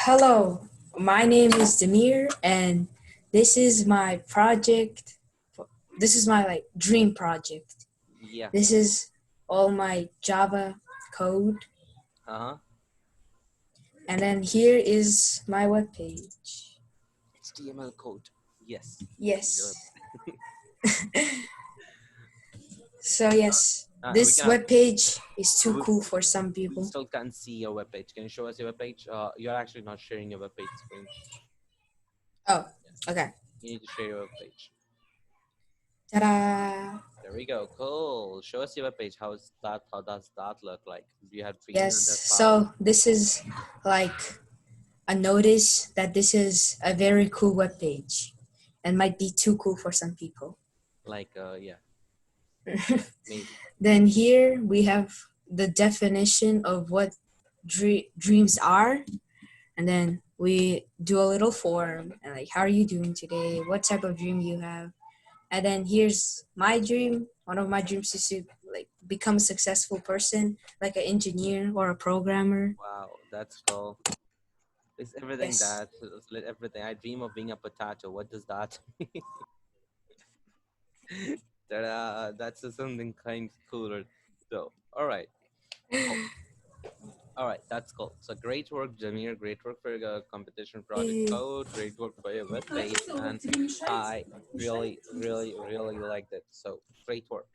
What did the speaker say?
Hello, my name is Demir, and this is my project. This is my dream project. Yeah. This is all my Java code, Uh-huh. and then here is my webpage. HTML code. Yes. Yes. Your So yes, we this can webpage is too we, cool for some we people. still can't see your webpage. Can you show us your webpage? You're actually not sharing your webpage screen. Oh, okay. You need to share your webpage. Ta-da! There we go. Cool. Show us your webpage. How does that look like? Do you have Yes. 300 files? So this is like a notice that this is a very cool webpage, and might be too cool for some people. Like yeah, maybe. Then here we have the definition of what dreams are, and then we do a little form and like, how are you doing today? What type of dream you have? And then here's my dream. One of my dreams is to become a successful person, like an engineer or a programmer. Wow, that's cool. It's everything Yes. that everything. I dream of being a potato. What does that mean? That's something kind of cooler. So, all right. Cool. All right, that's cool. So great work, Jamir. Great work for your competition project code. Great work for your web page, and I really, really, really liked it. So great work.